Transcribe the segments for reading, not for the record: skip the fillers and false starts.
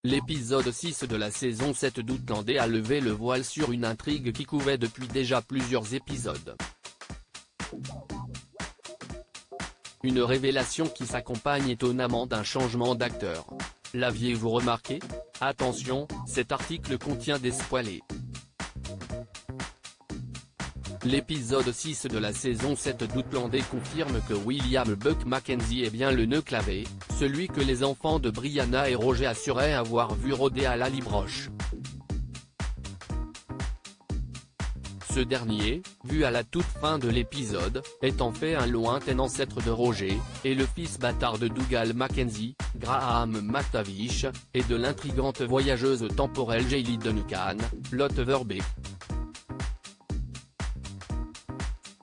L'épisode 6 de la saison 7 d'Outlandais a levé le voile sur une intrigue qui couvait depuis déjà plusieurs épisodes. Une révélation qui s'accompagne étonnamment d'un changement d'acteur. L'aviez-vous remarqué? Attention, cet article contient des spoilers. L'épisode 6 de la saison 7 d'Outlandais confirme que William Buck Mackenzie est bien le nœud clavé, celui que les enfants de Brianna et Roger assuraient avoir vu rôder à Lallybroch. Ce dernier, vu à la toute fin de l'épisode, est en fait un lointain ancêtre de Roger, et le fils bâtard de Dougal Mackenzie, Graham McTavish, et de l'intrigante voyageuse temporelle Jaylee Duncan, Lotte Verbeek.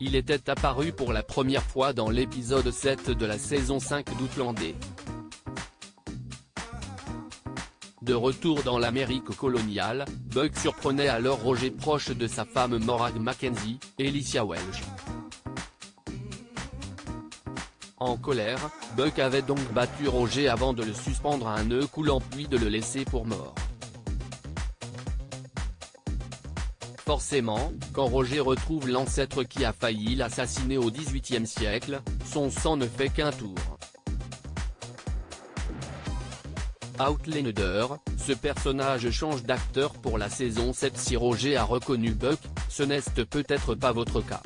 Il était apparu pour la première fois dans l'épisode 7 de la saison 5 d'Outlandais. De retour dans l'Amérique coloniale, Buck surprenait alors Roger proche de sa femme Morag Mackenzie, Alicia Welch. En colère, Buck avait donc battu Roger avant de le suspendre à un nœud coulant puis de le laisser pour mort. Forcément, quand Roger retrouve l'ancêtre qui a failli l'assassiner au XVIIIe siècle, son sang ne fait qu'un tour. Outlander, ce personnage change d'acteur pour la saison 7. Si Roger a reconnu Buck, ce n'est peut-être pas votre cas.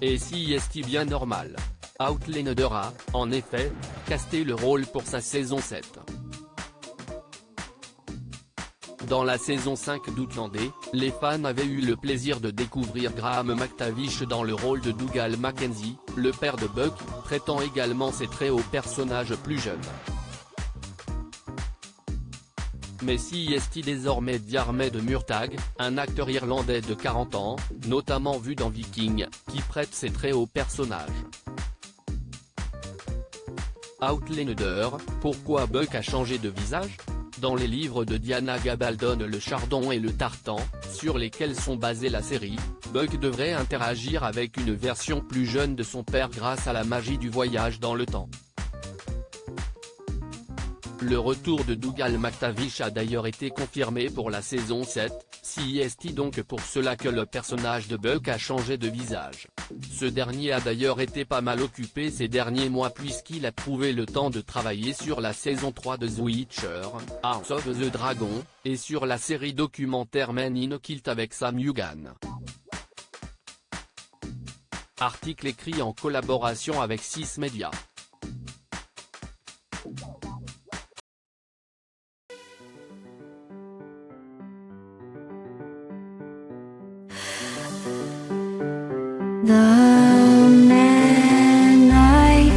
Et si est-il bien normal? Outlander a, en effet, casté le rôle pour sa saison 7. Dans la saison 5 d'Outlandais, les fans avaient eu le plaisir de découvrir Graham McTavish dans le rôle de Dougal Mackenzie, le père de Buck, prêtant également ses traits au personnage plus jeune. Mais si est-il désormais Diarmaid Murtagh, un acteur irlandais de 40 ans, notamment vu dans Viking, qui prête ses traits au personnage. Outlander, pourquoi Buck a changé de visage? Dans les livres de Diana Gabaldon Le Chardon et le Tartan, sur lesquels sont basées la série, Buck devrait interagir avec une version plus jeune de son père grâce à la magie du voyage dans le temps. Le retour de Dougal McTavish a d'ailleurs été confirmé pour la saison 7, si est donc pour cela que le personnage de Buck a changé de visage. Ce dernier a d'ailleurs été pas mal occupé ces derniers mois puisqu'il a trouvé le temps de travailler sur la saison 3 de The Witcher, House of the Dragon, et sur la série documentaire Men in Kilt avec Sam Hugan. Article écrit en collaboration avec 6 Media. The man I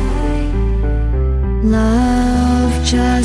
love just